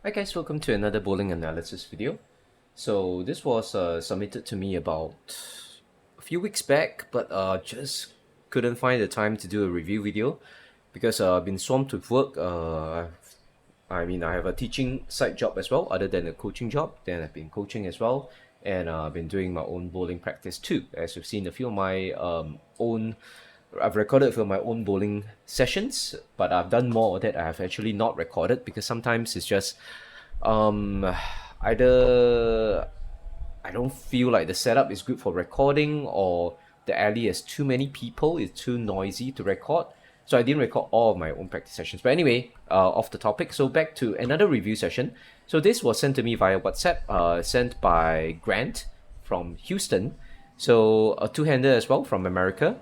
Hi guys, welcome to another bowling analysis video. So this was submitted to me about a few weeks back, but just couldn't find the time to do a review video because I've been swamped with work. I have a teaching side job as well, other than a coaching job. Then I've been coaching as well, and I've been doing my own bowling practice too. As you've seen, a few of my I've recorded a few of my own bowling sessions, but I've done more that I have actually not recorded because sometimes it's just um, either I don't feel like the setup is good for recording, or the alley has too many people, it's too noisy to record. So I didn't record all of my own practice sessions. But anyway, off the topic. So back to another review session. So this was sent to me via WhatsApp, sent by Grant from Houston. So a two-hander as well from America.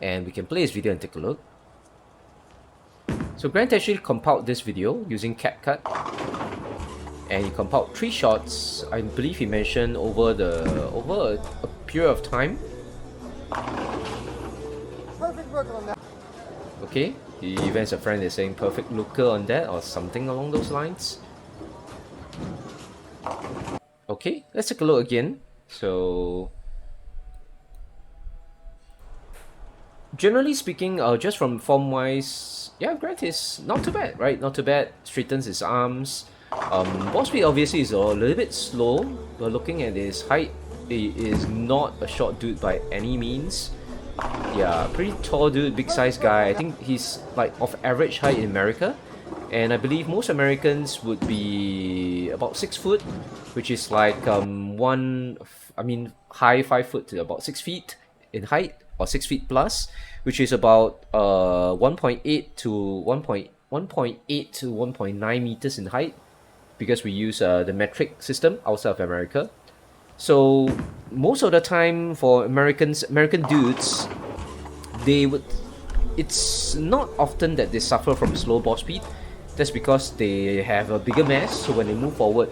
And we can play his video and take a look. So Grant actually compiled this video using CapCut, and he compiled 3 shots. I believe he mentioned over a period of time. Perfect looker on that. Okay, he even has a friend that's saying perfect looker on that or something along those lines. Okay, let's take a look again. So generally speaking, just from form wise, yeah, Grant is not too bad, right? Not too bad. Straightens his arms. Ball speed obviously is a little bit slow, but looking at his height, he is not a short dude by any means. Yeah, pretty tall dude, big size guy. I think he's like of average height in America, and I believe most Americans would be about 6 foot, which is like high 5 foot to about 6 feet in height, or 6 feet plus, which is about 1.8 to 1.8 to 1.9 meters in height, because we use the metric system outside of America. So most of the time for American dudes, it's not often that they suffer from slow ball speed. That's because they have a bigger mass, so when they move forward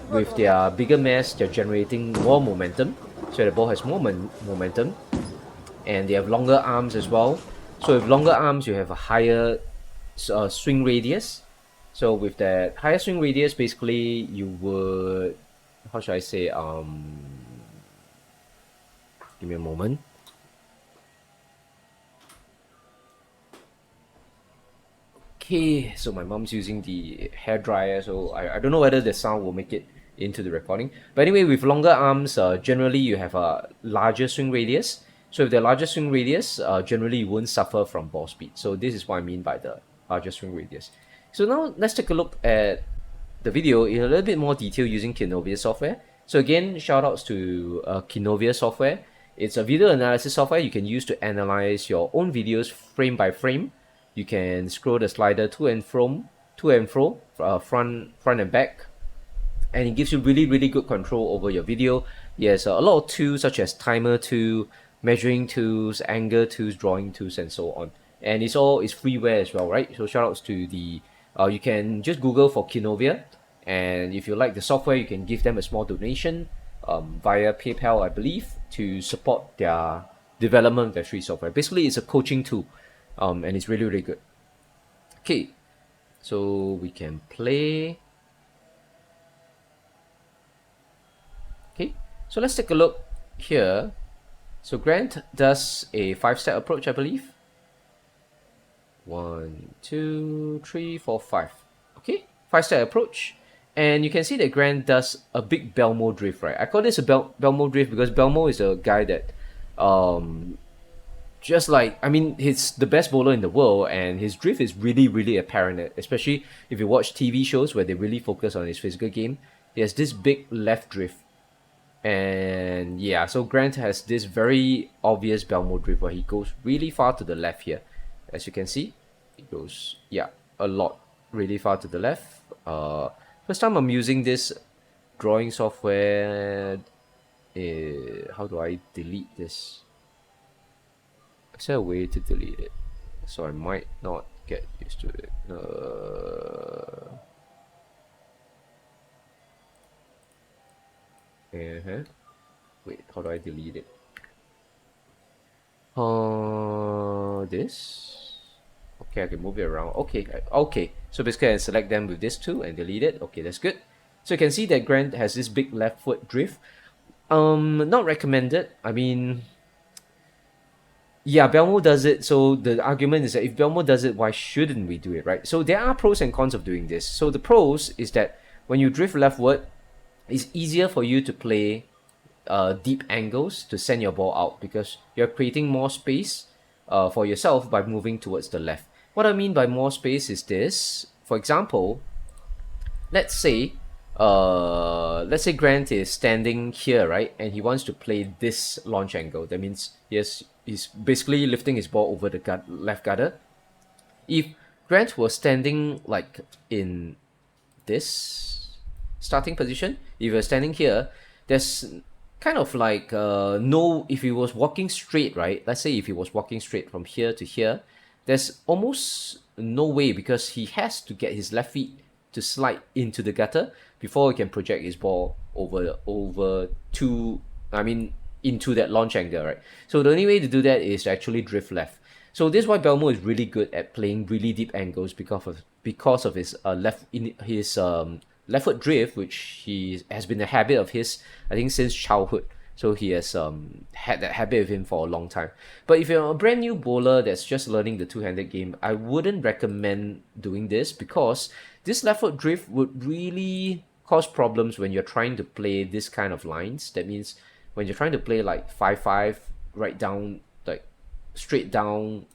with their bigger mass, they're generating more momentum, so the ball has more momentum, and they have longer arms as well. So with longer arms, you have a higher swing radius. So with that higher swing radius, basically you would, how should I say, give me a moment. Okay, so my mom's using the hair dryer, so I don't know whether the sound will make it into the recording. But anyway, with longer arms, generally you have a larger swing radius. So with the larger swing radius, generally you won't suffer from ball speed. So this is what I mean by the larger swing radius. So now let's take a look at the video in a little bit more detail using Kinovia software. So again, shout outs to Kinovia software. It's a video analysis software you can use to analyze your own videos frame by frame. You can scroll the slider to and fro, front and back, and it gives you really good control over your video. Yes, a lot of tools such as timer tool, measuring tools, angle tools, drawing tools, and so on. And it's freeware as well, right? So shout outs to the you can just Google for Kinovia, and if you like the software, you can give them a small donation via PayPal, I believe, to support their development of their free software. Basically, it's a coaching tool, and it's really good. Okay, so we can play. Okay, so let's take a look here. So Grant does a 5-step approach, I believe. 1, 2, 3, 4, 5. Okay, 5-step approach. And you can see that Grant does a big Belmo drift, right? I call this a Belmo drift because Belmo is a guy that, he's the best bowler in the world, and his drift is really apparent, especially if you watch TV shows where they really focus on his physical game. He has this big left drift. And yeah, so Grant has this very obvious Belmo drift where he goes really far to the left here. As you can see, it goes, yeah, a lot, really far to the left. First time I'm using this drawing software. How do I delete this? Is there a way to delete it? So I might not get used to it. Wait, how do I delete it? This. Okay, I can move it around. Okay, So basically I select them with this tool and delete it. Okay, that's good. So you can see that Grant has this big left foot drift. Not recommended. I mean, yeah, Belmo does it. So the argument is that if Belmo does it, why shouldn't we do it, right? So there are pros and cons of doing this. So the pros is that when you drift leftward, it's easier for you to play deep angles to send your ball out because you're creating more space for yourself by moving towards the left. What I mean by more space is this. For example, let's say Grant is standing here, right, and he wants to play this launch angle. That means he's basically lifting his ball over the left gutter. If Grant was standing like in this starting position, if you're standing here, there's kind of like no, if he was walking straight, right, let's say if he was walking straight from here to here, there's almost no way because he has to get his left feet to slide into the gutter before he can project his ball into that launch angle, right? So the only way to do that is to actually drift left. So this is why Belmo is really good at playing really deep angles because of his left foot drift, which he has been a habit of his, I think, since childhood. So he has had that habit of him for a long time. But if you're a brand new bowler that's just learning the two-handed game, I wouldn't recommend doing this because this left foot drift would really cause problems when you're trying to play this kind of lines. That means when you're trying to play like 5-5 right down, like straight down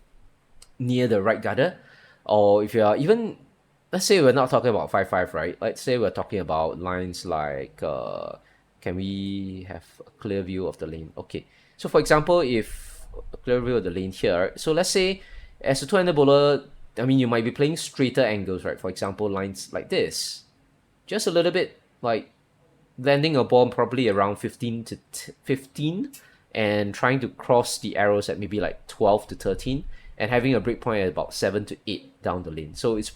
near the right gutter, or if you're even, let's say we're not talking about 5-5, right? Let's say we're talking about lines like can we have a clear view of the lane? Okay, so for example, if a clear view of the lane here, so let's say as a two-handed bowler, I mean, you might be playing straighter angles, right? For example, lines like this, just a little bit like landing a ball probably around 15 to 15 and trying to cross the arrows at maybe like 12 to 13 and having a break point at about 7 to 8 down the lane. So it's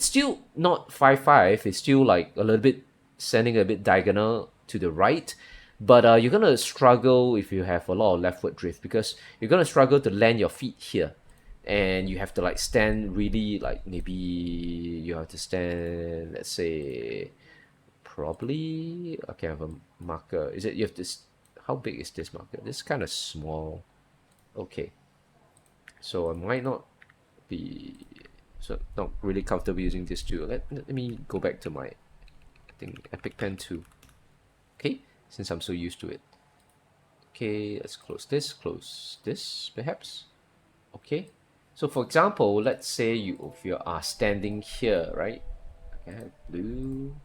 still not 5-5, it's still like a little bit sending a bit diagonal to the right, but you're gonna struggle if you have a lot of left foot drift because you're gonna struggle to land your feet here, and you have to like stand really, like maybe you have to stand, let's say, probably, okay, I have a marker. Is it, you have this, how big is this marker? This is kind of small. Okay, so I might not be not really comfortable using this tool. Let me go back to my, I think, Epic Pen 2. Okay, since I'm so used to it. Okay, let's close this perhaps. Okay, so for example, let's say if you are standing here, right? Okay, blue.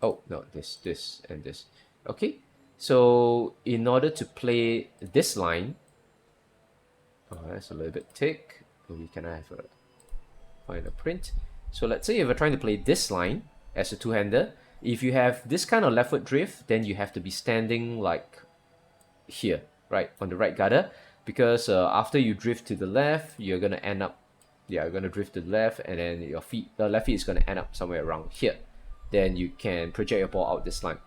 Oh no, this and this. Okay, so in order to play this line, that's a little bit thick. Maybe can I have find a print? So let's say if you're trying to play this line as a two-hander, if you have this kind of left foot drift, then you have to be standing like here, right, on the right gutter, because after you drift to the left, you're gonna end up, you're gonna drift to the left, and then the left feet is gonna end up somewhere around here. Then you can project your ball out this line.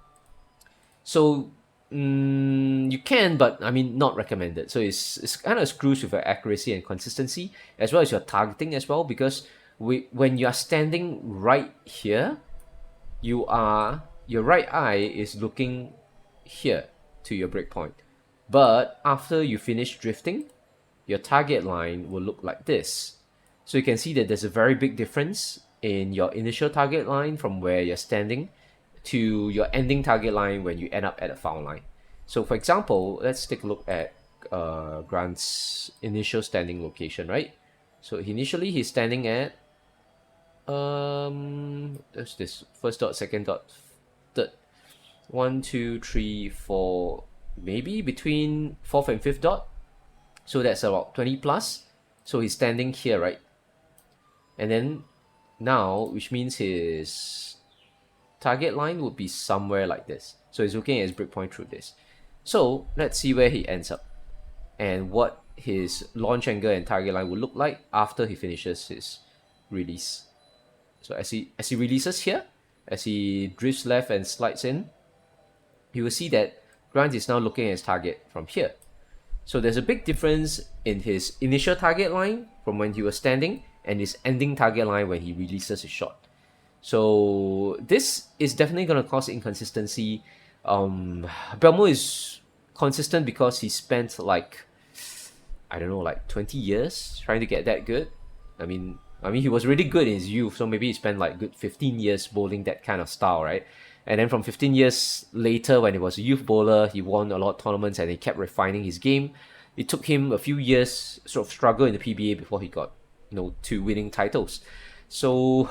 So you can, but I mean, not recommended. So it's kind of screws with your accuracy and consistency, as well as your targeting as well, because when you are standing right here, your right eye is looking here to your break point. But after you finish drifting, your target line will look like this. So you can see that there's a very big difference in your initial target line from where you're standing to your ending target line when you end up at a foul line. So for example, let's take a look at Grant's initial standing location, right? So initially he's standing at there's this first dot, second dot, third, 1, 2, 3, 4, maybe between fourth and fifth dot. So that's about 20 plus. So he's standing here, right? And then now, which means his target line would be somewhere like this. So he's looking at his breakpoint through this. So let's see where he ends up and what his launch angle and target line would look like after he finishes his release. So as he releases here, as he drifts left and slides in, you will see that Grant is now looking at his target from here. So there's a big difference in his initial target line from when he was standing and his ending target line when he releases his shot. So this is definitely going to cause inconsistency. Belmo is consistent because he spent like, I don't know, like 20 years trying to get that good. I mean, he was really good in his youth, so maybe he spent like good 15 years bowling that kind of style, right? And then from 15 years later, when he was a youth bowler, he won a lot of tournaments and he kept refining his game. It took him a few years sort of struggle in the PBA before he got, to winning titles. So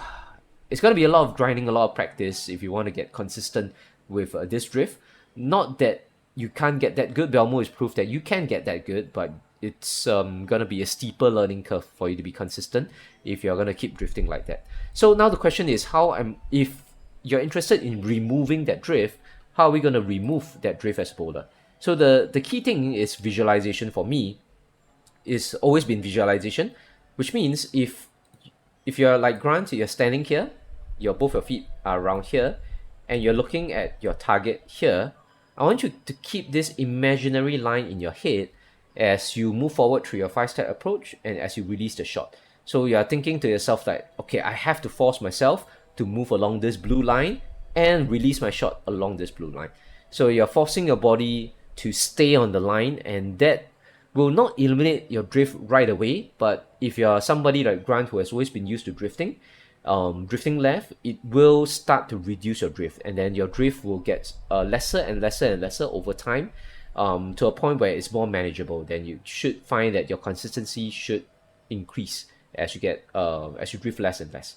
it's going to be a lot of grinding, a lot of practice if you want to get consistent with this drift. Not that you can't get that good. Belmo is proof that you can get that good, but it's going to be a steeper learning curve for you to be consistent if you're going to keep drifting like that. So now the question is, if you're interested in removing that drift, how are we going to remove that drift as a bowler? So the key thing is visualization for me. It's always been visualization, which means if you're like Grant, you're standing here, both your feet are around here, and you're looking at your target here, I want you to keep this imaginary line in your head as you move forward through your 5-step approach and as you release the shot. So you are thinking to yourself like, okay, I have to force myself to move along this blue line and release my shot along this blue line. So you're forcing your body to stay on the line, and that will not eliminate your drift right away. But if you're somebody like Grant who has always been used to drifting left, it will start to reduce your drift, and then your drift will get lesser and lesser and lesser over time, to a point where it's more manageable. Then you should find that your consistency should increase as you drift less and less.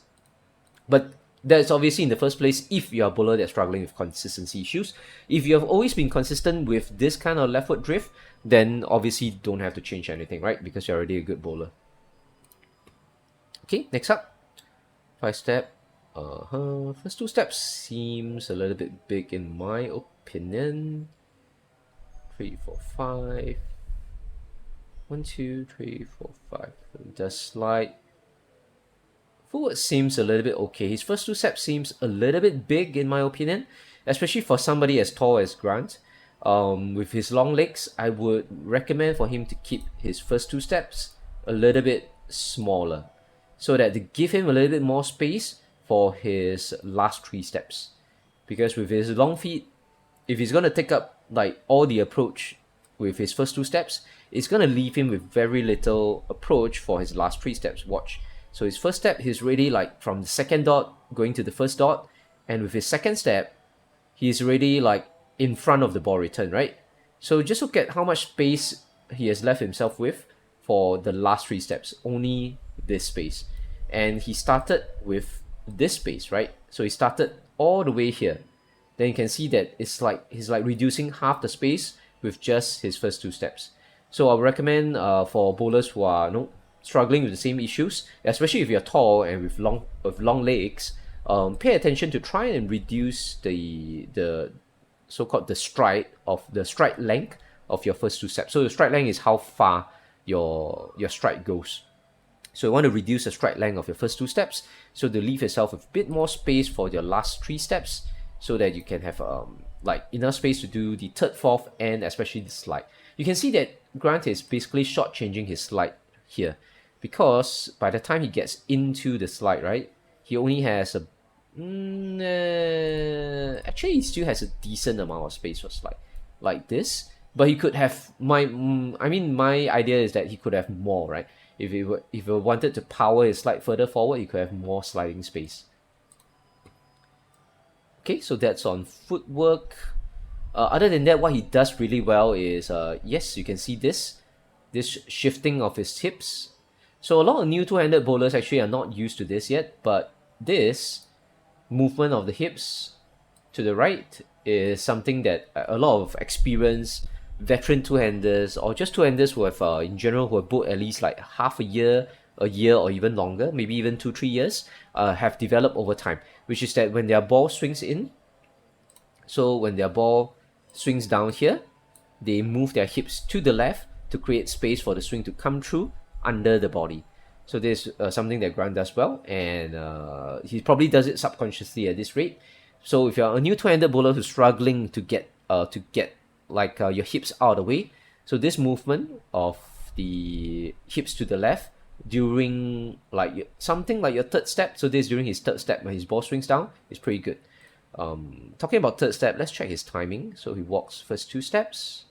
But that's obviously in the first place if you're a bowler that's struggling with consistency issues. If you have always been consistent with this kind of left foot drift, then obviously you don't have to change anything, right? Because you're already a good bowler. Okay, next up, 5-step. First 2 steps seems a little bit big in my opinion. 3, 4, 5. 1, 2, 3, 4, 5. Just slide. Forward seems a little bit okay. His first 2 steps seems a little bit big in my opinion, especially for somebody as tall as Grant. With his long legs, I would recommend for him to keep his first 2 steps a little bit smaller, so that to give him a little bit more space for his last 3 steps. Because with his long feet, if he's going to take up like all the approach with his first 2 steps, it's going to leave him with very little approach for his last 3 steps. Watch. So his first step, he's already like from the second dot going to the first dot, and with his second step, he's already like in front of the ball return, right? So just look at how much space he has left himself with for the last 3 steps. Only this space. And he started with this space, right? So he started all the way here. Then you can see that it's like he's like reducing half the space with just his first 2 steps. So I would recommend for bowlers who are struggling with the same issues, especially if you're tall and with long legs, pay attention to try and reduce the so-called the stride length of your first 2 steps. So the stride length is how far your stride goes. So you want to reduce the stride length of your first 2 steps, so to leave yourself with a bit more space for your last 3 steps, so that you can have like enough space to do the third, fourth, and especially the slide. You can see that Grant is basically short-changing his slide here, because by the time he gets into the slide, right, he only has actually he still has a decent amount of space for slide like this, but he could have my idea is that he could have more, right? If he wanted to power his slide further forward, he could have more sliding space. Okay, so that's on footwork. Other than that, what he does really well is, yes, you can see this shifting of his hips. So a lot of new two-handed bowlers actually are not used to this yet, but this movement of the hips to the right is something that a lot of experienced veteran two-handers or just two-handers who have, in general, who have bowled at least like half a year, or even longer, maybe even 2-3 years, have developed over time, which is that when their ball swings in, so when their ball swings down here, they move their hips to the left to create space for the swing to come through under the body. So this is something that Grant does well, and he probably does it subconsciously at this rate. So if you're a new two-handed bowler who's struggling to get your hips out of the way, So this movement of the hips to the left during like something like your third step, so this during his third step when his ball swings down, is pretty good. Talking about third step, let's check his timing. So he walks first 2 steps.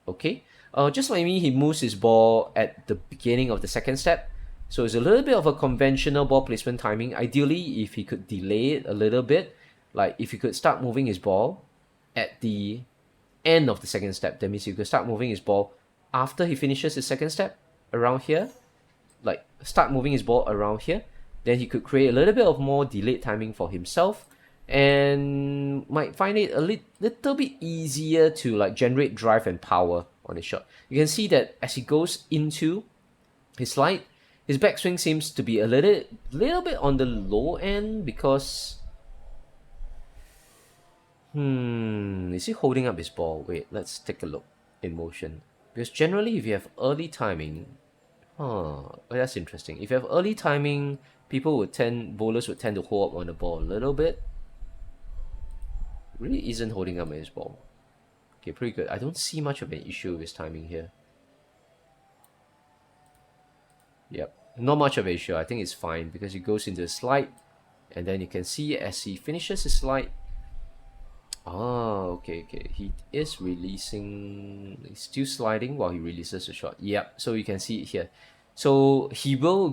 Okay. Just like me, he moves his ball at the beginning of the second step. So it's a little bit of a conventional ball placement timing. Ideally, if he could delay it a little bit, like if he could start moving his ball at the end of the second step, that means he could start moving his ball after he finishes his second step around here, like start moving his ball around here, then he could create a little bit of more delayed timing for himself and might find it a little bit easier to like generate drive and power on his shot. You can see that as he goes into his slide, his backswing seems to be a little bit on the low end because is he holding up his ball? Wait, let's take a look in motion. Because generally if you have early timing, that's interesting. If you have early timing, bowlers would tend to hold up on the ball a little bit. Really isn't holding up his ball. Okay, pretty good. I don't see much of an issue with his timing here. Yep, not much of an issue. I think it's fine because he goes into a slide, and then you can see as he finishes his slide. Okay. He is releasing. He's still sliding while he releases the shot. Yep. So you can see it here. So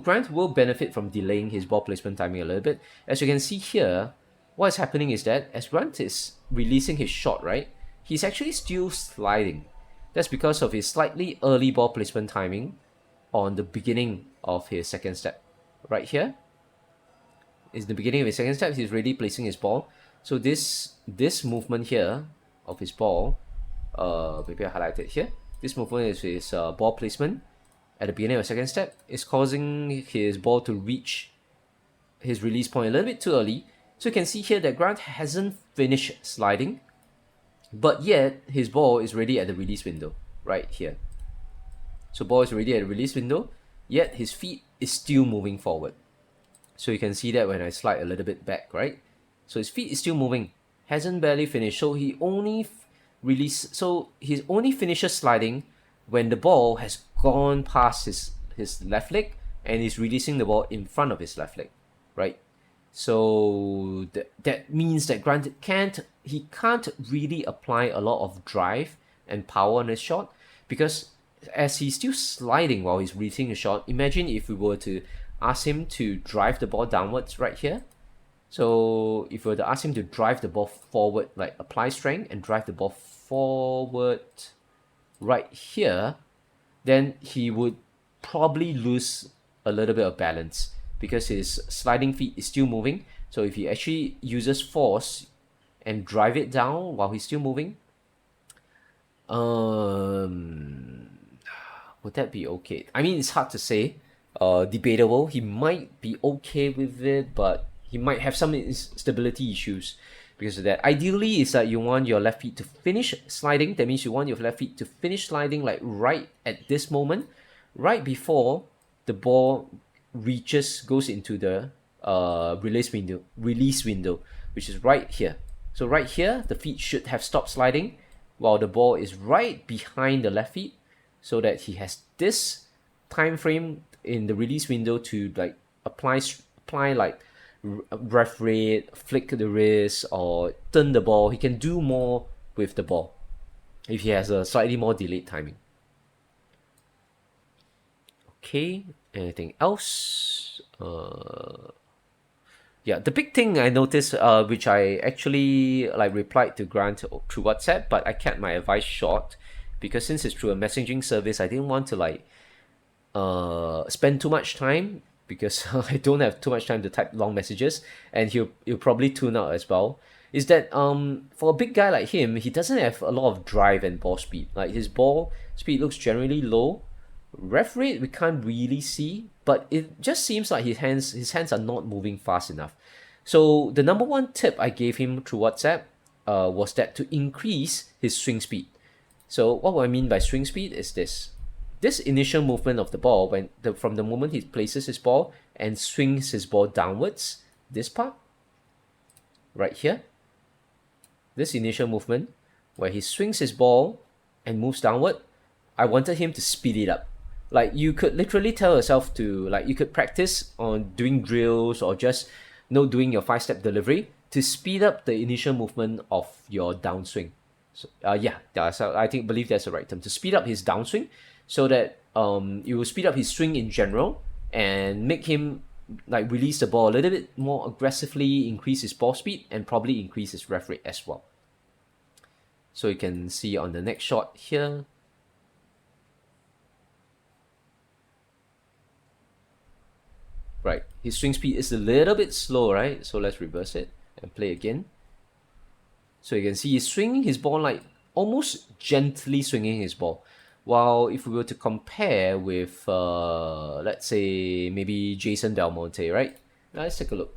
Grant will benefit from delaying his ball placement timing a little bit. As you can see here, what is happening is that as Grant is releasing his shot, right, he's actually still sliding. That's because of his slightly early ball placement timing on the beginning of his second step. Right here is the beginning of his second step. He's really placing his ball. So this movement here of his ball, maybe I highlight it here. This movement is his ball placement at the beginning of the second step, is causing his ball to reach his release point a little bit too early. So you can see here that Grant hasn't finished sliding, but yet his ball is ready at the release window right here. So ball is ready at the release window, yet his feet is still moving forward. So you can see that when I slide a little bit back, right? So his feet is still moving, hasn't barely finished. So he only finishes sliding when the ball has gone past his left leg and he's releasing the ball in front of his left leg, right? So that means that Grant can't really apply a lot of drive and power on his shot, because as he's still sliding while he's releasing the shot, imagine if we were to ask him to drive the ball downwards right here. So if we were to ask him to drive the ball forward, like apply strength and drive the ball forward right here, then he would probably lose a little bit of balance because his sliding feet is still moving. So if he actually uses force and drive it down while he's still moving, would that be okay? I mean, it's hard to say. Debatable. He might be okay with it, but he might have some stability issues because of that. Ideally, is that you want your left feet to finish sliding. That means you want your left feet to finish sliding like right at this moment, right before the ball goes into the release window, which is right here. So right here, the feet should have stopped sliding while the ball is right behind the left feet, so that he has this time frame in the release window to like apply like ref rate, flick the wrist, or turn the ball. He can do more with the ball if he has a slightly more delayed timing. Okay, anything else? Yeah, the big thing I noticed, which I actually like replied to Grant through WhatsApp, but I kept my advice short because since it's through a messaging service, I didn't want to like spend too much time because I don't have too much time to type long messages, and he'll probably tune out as well. Is that for a big guy like him, he doesn't have a lot of drive and ball speed. Like his ball speed looks generally low. Ref rate we can't really see, but it just seems like his hands are not moving fast enough. So the number one tip I gave him through WhatsApp was that to increase his swing speed. So what I mean by swing speed is this initial movement of the ball from the moment he places his ball and swings his ball downwards, this part right here, this initial movement where he swings his ball and moves downward, I wanted him to speed it up. Like you could literally tell yourself to like you could practice on doing drills or just doing your 5-step delivery to speed up the initial movement of your downswing. So so I think believe that's the right term to speed up his downswing, so that it will speed up his swing in general and make him like release the ball a little bit more aggressively, increase his ball speed, and probably increase his ref rate as well. So you can see on the next shot here. Right, his swing speed is a little bit slow, right? So let's reverse it and play again. So you can see he's swinging his ball like almost gently swinging his ball. While if we were to compare with, let's say, maybe Jason Del Monte, right? Let's take a look.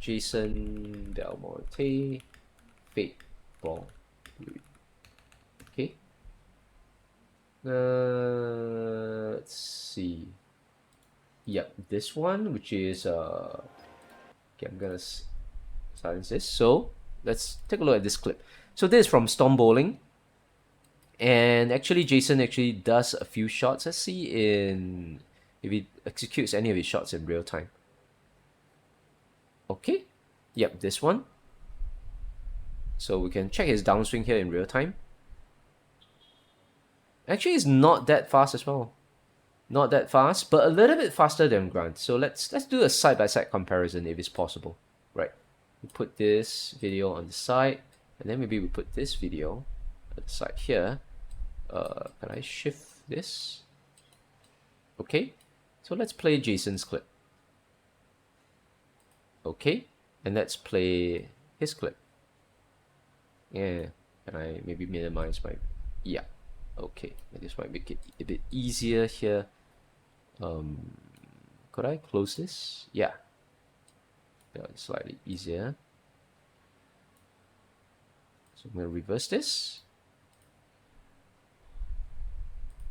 Jason Del Monte, fade ball. Okay. Let's see. Yep, this one, which is okay, I'm gonna silence this. So let's take a look at this clip. So this is from Storm Bowling, and actually Jason actually does a few shots. Let's see if he executes any of his shots in real time. Okay, yep, this one. So we can check his downswing here in real time. Actually, it's not that fast as well. Not that fast, but a little bit faster than Grant. So let's do a side-by-side comparison if it's possible. Right. We put this video on the side, and then maybe we put this video at the side here. Can I shift this? Okay. So let's play Jason's clip. Okay. And let's play his clip. Yeah. Can I maybe minimize my... Yeah. Okay. This might make it a bit easier here. Could I close this? Yeah. It's slightly easier. So I'm going to reverse this.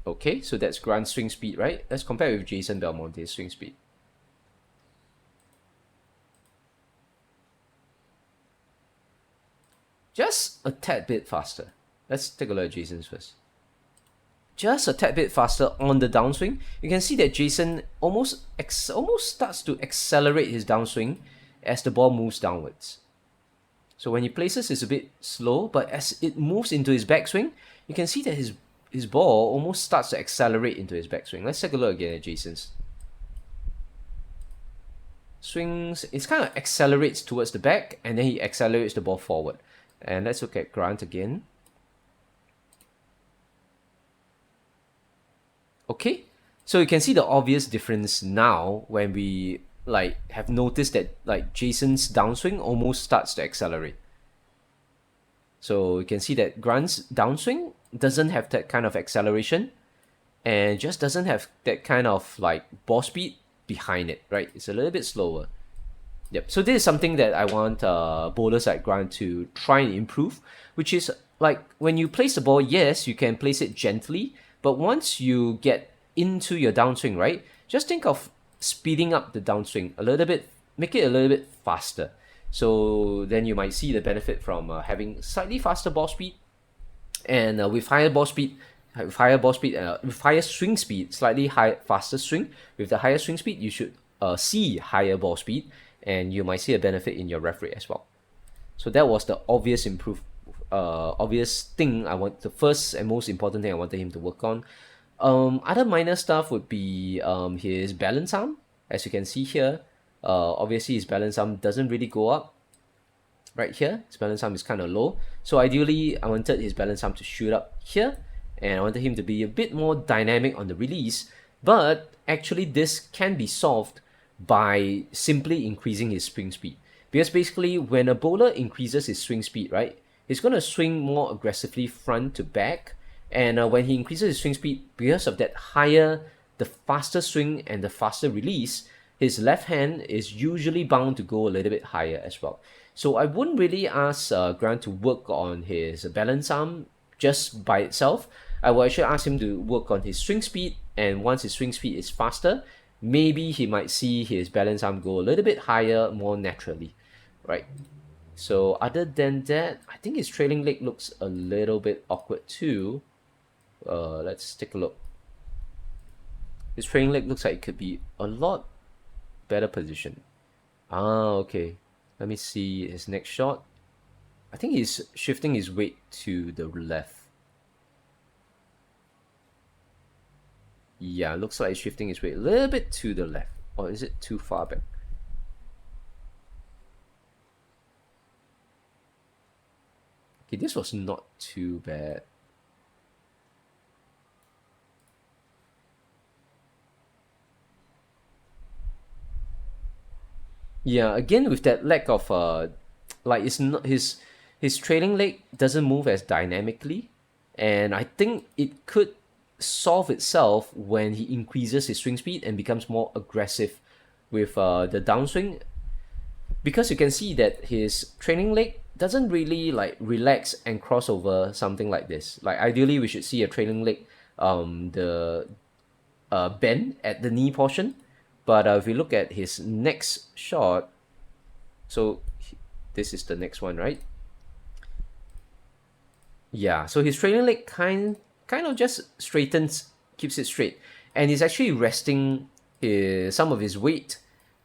Okay, so that's Grant's swing speed, right? Let's compare with Jason Belmonte's swing speed. Just a tad bit faster. Let's take a look at Jason's first. Just a tad bit faster on the downswing. You can see that Jason almost starts to accelerate his downswing as the ball moves downwards. So when he places, it's a bit slow, but as it moves into his backswing, you can see that his ball almost starts to accelerate into his backswing. Let's take a look again at Jason's. Swings, it kind of accelerates towards the back, and then he accelerates the ball forward. And let's look at Grant again. Okay, so you can see the obvious difference now when we have noticed that Jason's downswing almost starts to accelerate. So you can see that Grant's downswing doesn't have that kind of acceleration and just doesn't have that kind of ball speed behind it, right? It's a little bit slower. Yep. So this is something that I want bowlers like Grant to try and improve, which is when you place the ball, yes, you can place it gently, but once you get into your downswing, right, just think of speeding up the downswing a little bit, make it a little bit faster. So then you might see the benefit from having slightly faster ball speed, and with higher swing speed, slightly faster swing. With the higher swing speed, you should see higher ball speed, and you might see a benefit in your ref rate as well. So that was the obvious thing the first and most important thing I wanted him to work on. Other minor stuff would be his balance arm. As you can see here, obviously his balance arm doesn't really go up. Right here, his balance arm is kind of low. So ideally, I wanted his balance arm to shoot up here, and I wanted him to be a bit more dynamic on the release. But actually, this can be solved by simply increasing his swing speed. Because basically, when a bowler increases his swing speed, right, he's going to swing more aggressively front to back. And when he increases his swing speed, because of that the faster swing and the faster release, his left hand is usually bound to go a little bit higher as well. So I wouldn't really ask Grant to work on his balance arm just by itself. I would actually ask him to work on his swing speed, and once his swing speed is faster, maybe he might see his balance arm go a little bit higher more naturally, right? So other than that, I think his trailing leg looks a little bit awkward too. Let's take a look. His trailing leg looks like it could be a lot better position. Okay. Let me see his next shot. I think he's shifting his weight to the left. Yeah, looks like he's shifting his weight a little bit to the left. Or is it too far back? Okay, this was not too bad. Yeah, again with that lack of like it's not his trailing leg doesn't move as dynamically, and I think it could solve itself when he increases his swing speed and becomes more aggressive with the downswing, because you can see that his trailing leg doesn't really like relax and cross over something like this. Like ideally we should see a trailing leg the bend at the knee portion. But if we look at his next shot, so this is the next one, right? Yeah, so his trailing leg kind of just straightens, keeps it straight, and he's actually resting some of his weight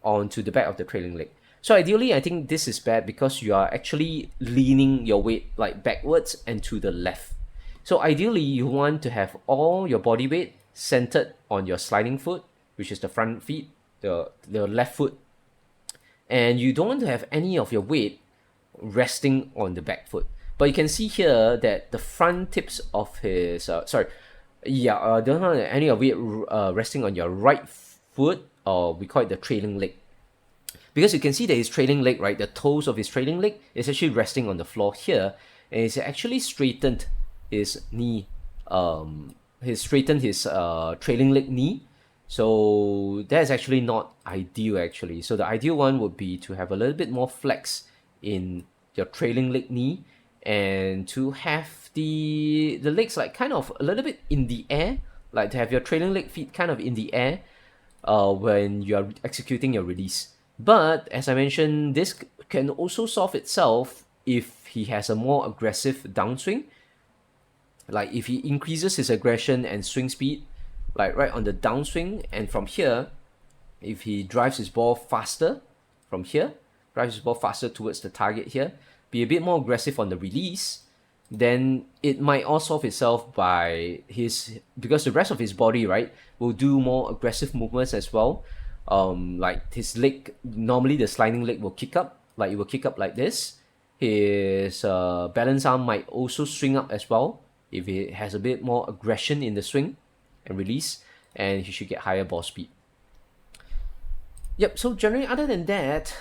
onto the back of the trailing leg. So ideally, I think this is bad because you are actually leaning your weight like backwards and to the left. So ideally, you want to have all your body weight centered on your sliding foot, which is the front feet, the left foot, and you don't want to have any of your weight resting on the back foot. But you can see here that the front tips of his don't have any of it resting on your right foot, or we call it the trailing leg. Because you can see that his trailing leg, right, the toes of his trailing leg is actually resting on the floor here, and he's actually straightened his knee, he's straightened his trailing leg knee. So that's actually not ideal actually. So the ideal one would be to have a little bit more flex in your trailing leg knee, and to have the legs like kind of a little bit in the air, like to have your trailing leg feet kind of in the air when you are executing your release. But as I mentioned, this can also solve itself if he has a more aggressive downswing. Like if he increases his aggression and swing speed, like right on the downswing, and from here, if he drives his ball faster from here, drives his ball faster towards the target here, be a bit more aggressive on the release, then it might all solve itself by because the rest of his body, right, will do more aggressive movements as well. Like his leg, normally the sliding leg will kick up, like it will kick up like this. His balance arm might also swing up as well if it has a bit more aggression in the swing and release, and he should get higher ball speed. Yep, so generally other than that,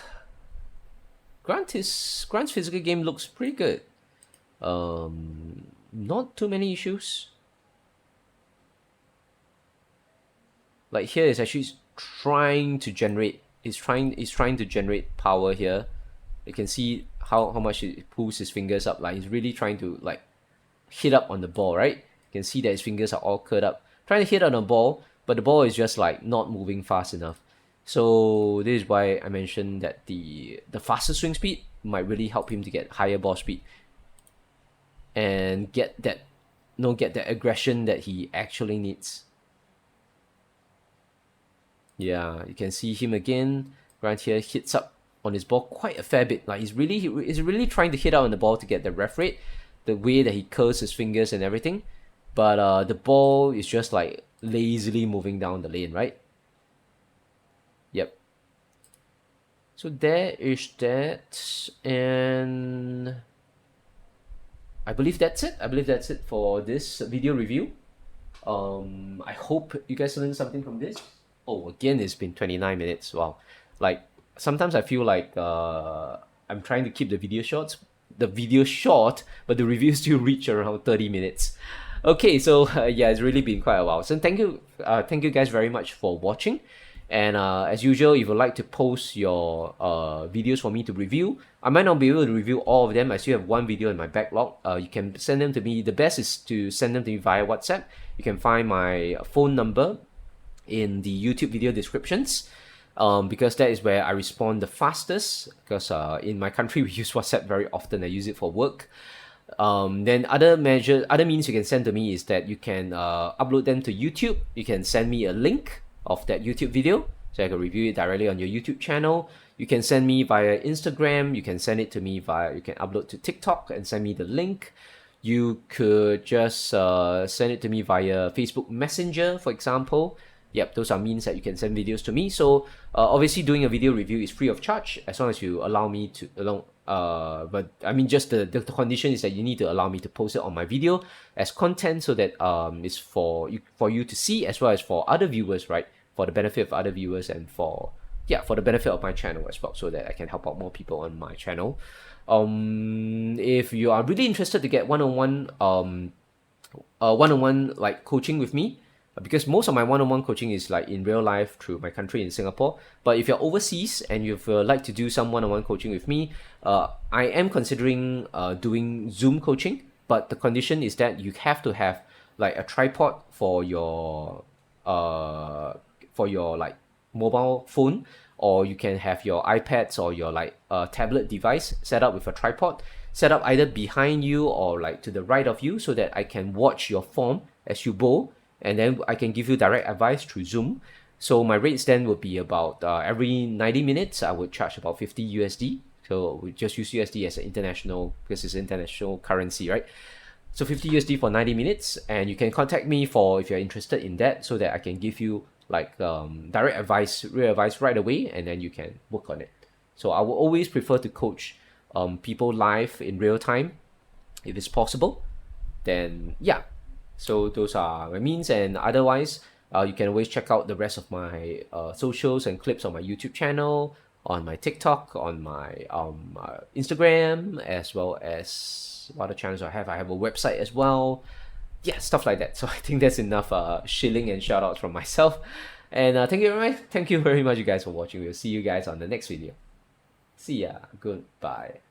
Grant's physical game looks pretty good. Not too many issues. Like here is actually trying to generate, he's trying to generate power here. You can see how much he pulls his fingers up. Like he's really trying to like hit up on the ball, right? You can see that his fingers are all curled up, trying to hit on the ball, but the ball is just like not moving fast enough. So this is why I mentioned that the faster swing speed might really help him to get higher ball speed and get that aggression that he actually needs. Yeah, you can see him again. Grant here hits up on his ball quite a fair bit. Like he's really trying to hit out on the ball to get the ref rate, the way that he curls his fingers and everything. But the ball is just like lazily moving down the lane, right? Yep. So there is that, and I believe that's it for this video review. I hope you guys learned something from this. Oh, again, it's been 29 minutes. Wow. Like, sometimes I feel like I'm trying to keep the video short, but the reviews still reach around 30 minutes. Okay, so yeah, it's really been quite a while. So thank you guys very much for watching. And as usual, if you'd like to post your videos for me to review, I might not be able to review all of them. I still have one video in my backlog. You can send them to me. The best is to send them to me via WhatsApp. You can find my phone number in the YouTube video descriptions, because that is where I respond the fastest, because in my country we use WhatsApp very often. I use it for work. Then other means you can send to me is that you can upload them to YouTube. You can send me a link of that YouTube video so I can review it directly on your YouTube channel. You can send me via Instagram. You can send it to me via. You can upload to TikTok and send me the link. You could just send it to me via Facebook Messenger, for example. Yep, those are means that you can send videos to me. So obviously, doing a video review is free of charge as long as you allow me to but I mean, just the condition is that you need to allow me to post it on my video as content so that it's for you to see as well as for other viewers, right? For the benefit of other viewers and for the benefit of my channel as well, so that I can help out more people on my channel. If you are really interested to get one-on-one like coaching with me, because most of my one-on-one coaching is like in real life through my country in Singapore. But if you're overseas and you'd like to do some one-on-one coaching with me, I am considering doing Zoom coaching. But the condition is that you have to have like a tripod for your like mobile phone, or you can have your iPads or your like tablet device set up with a tripod, set up either behind you or like to the right of you, so that I can watch your form as you bowl, and then I can give you direct advice through Zoom. So my rates then would be about every 90 minutes I would charge about 50 USD. So we just use USD as an international, because it's international currency, right? So 50 USD for 90 minutes, and you can contact me for if you're interested in that, so that I can give you like direct advice, real advice right away, and then you can work on it. So I will always prefer to coach people live in real time if it's possible. Then yeah, so those are my means, and otherwise you can always check out the rest of my socials and clips on my YouTube channel, on my TikTok, on my Instagram, as well as what other channels I have. I have a website as well. Yeah, stuff like that. So I think that's enough shilling and shout outs from myself. And thank you very much, you guys, for watching. We'll see you guys on the next video. See ya. Goodbye.